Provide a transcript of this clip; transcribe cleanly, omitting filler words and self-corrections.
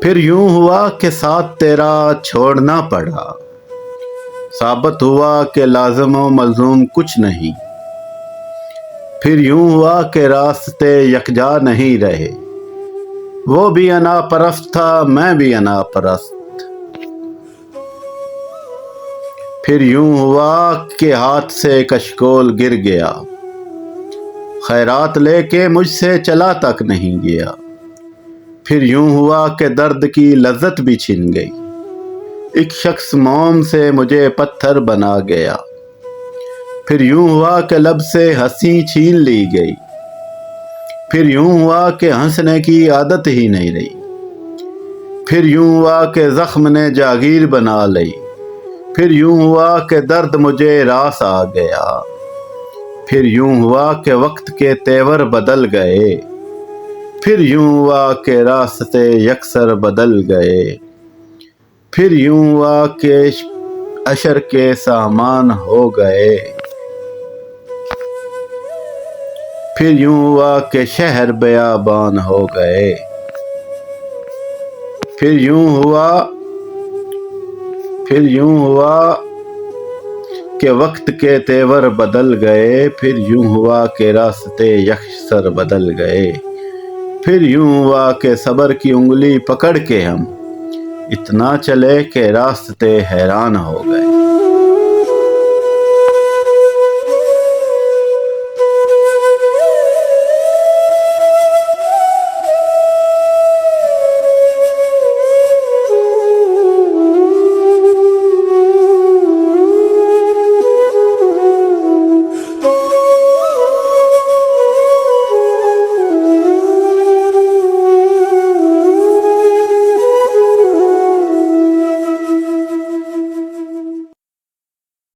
پھر یوں ہوا کہ ساتھ تیرا چھوڑنا پڑا، ثابت ہوا کہ لازم و ملزوم کچھ نہیں۔ پھر یوں ہوا کہ راستے یکجا نہیں رہے، وہ بھی انا پرست تھا میں بھی انا پرست۔ پھر یوں ہوا کہ ہاتھ سے کشکول گر گیا، خیرات لے کے مجھ سے چلا تک نہیں گیا۔ پھر یوں ہوا کہ درد کی لذت بھی چھن گئی، ایک شخص موم سے مجھے پتھر بنا گیا۔ پھر یوں ہوا کہ لب سے ہنسی چھین لی گئی، پھر یوں ہوا کہ ہنسنے کی عادت ہی نہیں رہی۔ پھر یوں ہوا کہ زخم نے جاگیر بنا لی، پھر یوں ہوا کہ درد مجھے راس آ گیا۔ پھر یوں ہوا کہ وقت کے تیور بدل گئے، پھر یوں ہوا کہ راستے یکسر بدل گئے۔ پھر یوں ہوا کہ عشر کے سامان ہو گئے، پھر یوں ہوا کہ شہر بیابان ہو گئے۔ پھر یوں ہوا کہ وقت کے تیور بدل گئے، پھر یوں ہوا کہ راستے یکسر بدل گئے۔ پھر یوں ہوا کہ صبر کی انگلی پکڑ کے ہم اتنا چلے کہ راستے حیران ہو گئے۔